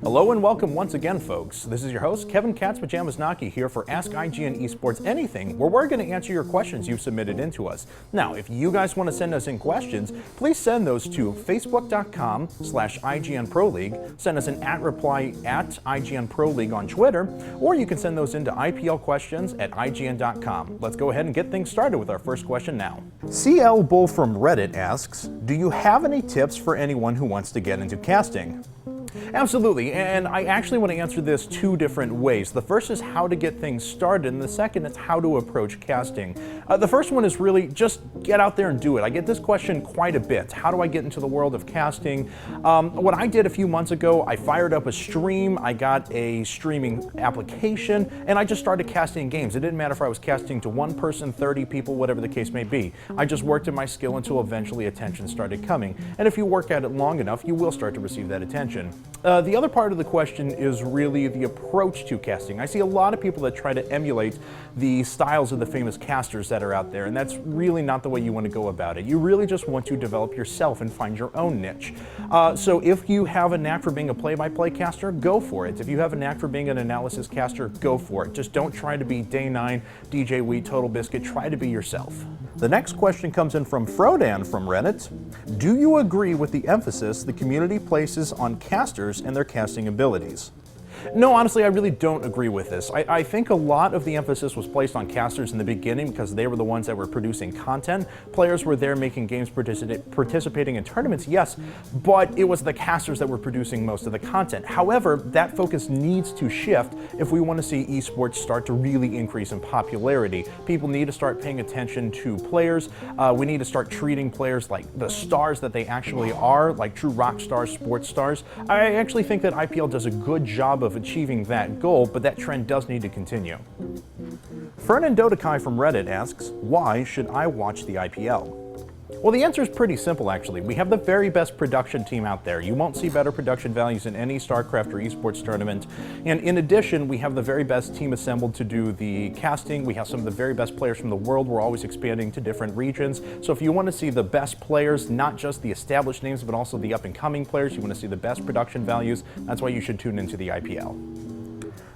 Hello and welcome once again, folks. This is your host, Kevin Cat's Pajamas Naki, here for Ask IGN Esports Anything, where we're going to answer your questions you've submitted into us. Now, if you guys want to send us in questions, please send those to facebook.com/IGN Send us an @reply @IGN Pro League on Twitter, or you can send those into IPLquestions@IGN.com. Let's go ahead and get things started with our first question now. CL Bull from Reddit asks, do you have any tips for anyone who wants to get into casting? Absolutely, and I actually want to answer this two different ways. The first is how to get things started, and the second is how to approach casting. The first one is really just get out there and do it. I get this question quite a bit. How do I get into the world of casting? What I did a few months ago, I fired up a stream, I got a streaming application, and I just started casting games. It didn't matter if I was casting to one person, 30 people, whatever the case may be. I just worked at my skill until eventually attention started coming. And if you work at it long enough, you will start to receive that attention. The other part of the question is really the approach to casting. I see a lot of people that try to emulate the styles of the famous casters that are out there, and that's really not the way you want to go about it. You really just want to develop yourself and find your own niche. So if you have a knack for being a play-by-play caster, go for it. If you have a knack for being an analysis caster, go for it. Just don't try to be Day 9, DJ Wheat, Total Biscuit. Try to be yourself. The next question comes in from Frodan from Reddit. Do you agree with the emphasis the community places on casters and their casting abilities? No, honestly, I really don't agree with this. I think a lot of the emphasis was placed on casters in the beginning because they were the ones that were producing content. Players were there making games, participating in tournaments, yes, but it was the casters that were producing most of the content. However, that focus needs to shift if we want to see esports start to really increase in popularity. People need to start paying attention to players. We need to start treating players like the stars that they actually are, like true rock stars, sports stars. I actually think that IPL does a good job of achieving that goal, but that trend does need to continue. Fernando Dodekai from Reddit asks, why should I watch the IPL? Well, the answer is pretty simple, actually. We have the very best production team out there. You won't see better production values in any StarCraft or esports tournament. And in addition, we have the very best team assembled to do the casting. We have some of the very best players from the world. We're always expanding to different regions. So if you want to see the best players, not just the established names, but also the up-and-coming players, you want to see the best production values, that's why you should tune into the IPL.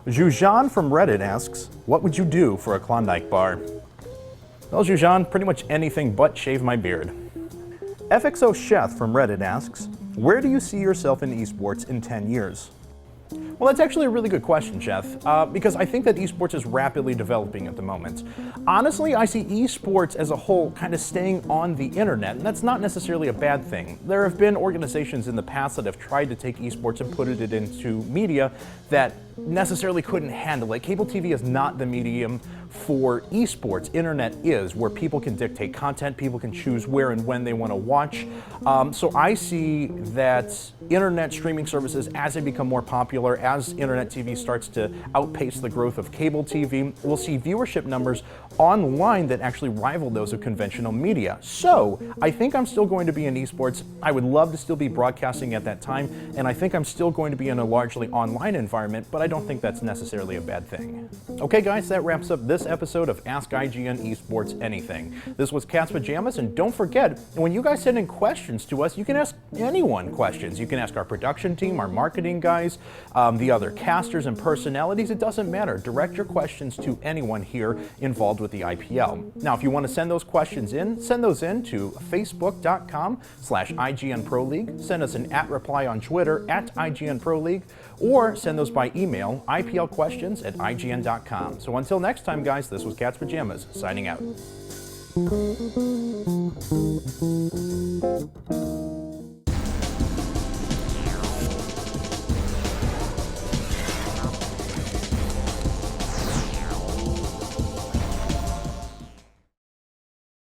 Jujan from Reddit asks, what would you do for a Klondike Bar? Well, Jujan, pretty much anything but shave my beard. FXO Sheth from Reddit asks, where do you see yourself in esports in 10 years? Well, that's actually a really good question, Sheth, because I think that esports is rapidly developing at the moment. Honestly, I see esports as a whole kind of staying on the internet, and that's not necessarily a bad thing. There have been organizations in the past that have tried to take esports and put it into media that necessarily couldn't handle it. Cable TV is not the medium for esports. Internet is, where people can dictate content, people can choose where and when they want to watch. So I see that internet streaming services, as they become more popular, as internet TV starts to outpace the growth of cable TV, we'll see viewership numbers online that actually rival those of conventional media. So I think I'm still going to be in esports. I would love to still be broadcasting at that time, and I think I'm still going to be in a largely online environment, but I don't think that's necessarily a bad thing. Okay, guys, that wraps up this episode of Ask IGN Esports Anything. This was Cat's Pajamas, and don't forget, when you guys send in questions to us, you can ask anyone questions. You can ask our production team, our marketing guys, the other casters and personalities. It doesn't matter. Direct your questions to anyone here involved with the IPL. Now, if you want to send those questions in, send those in to facebook.com/IGN Pro League. Send us an @reply on Twitter @IGN Pro League, or send those by email, IPLquestions@IGN.com. So until next time, guys, this was Cat's Pajamas, signing out.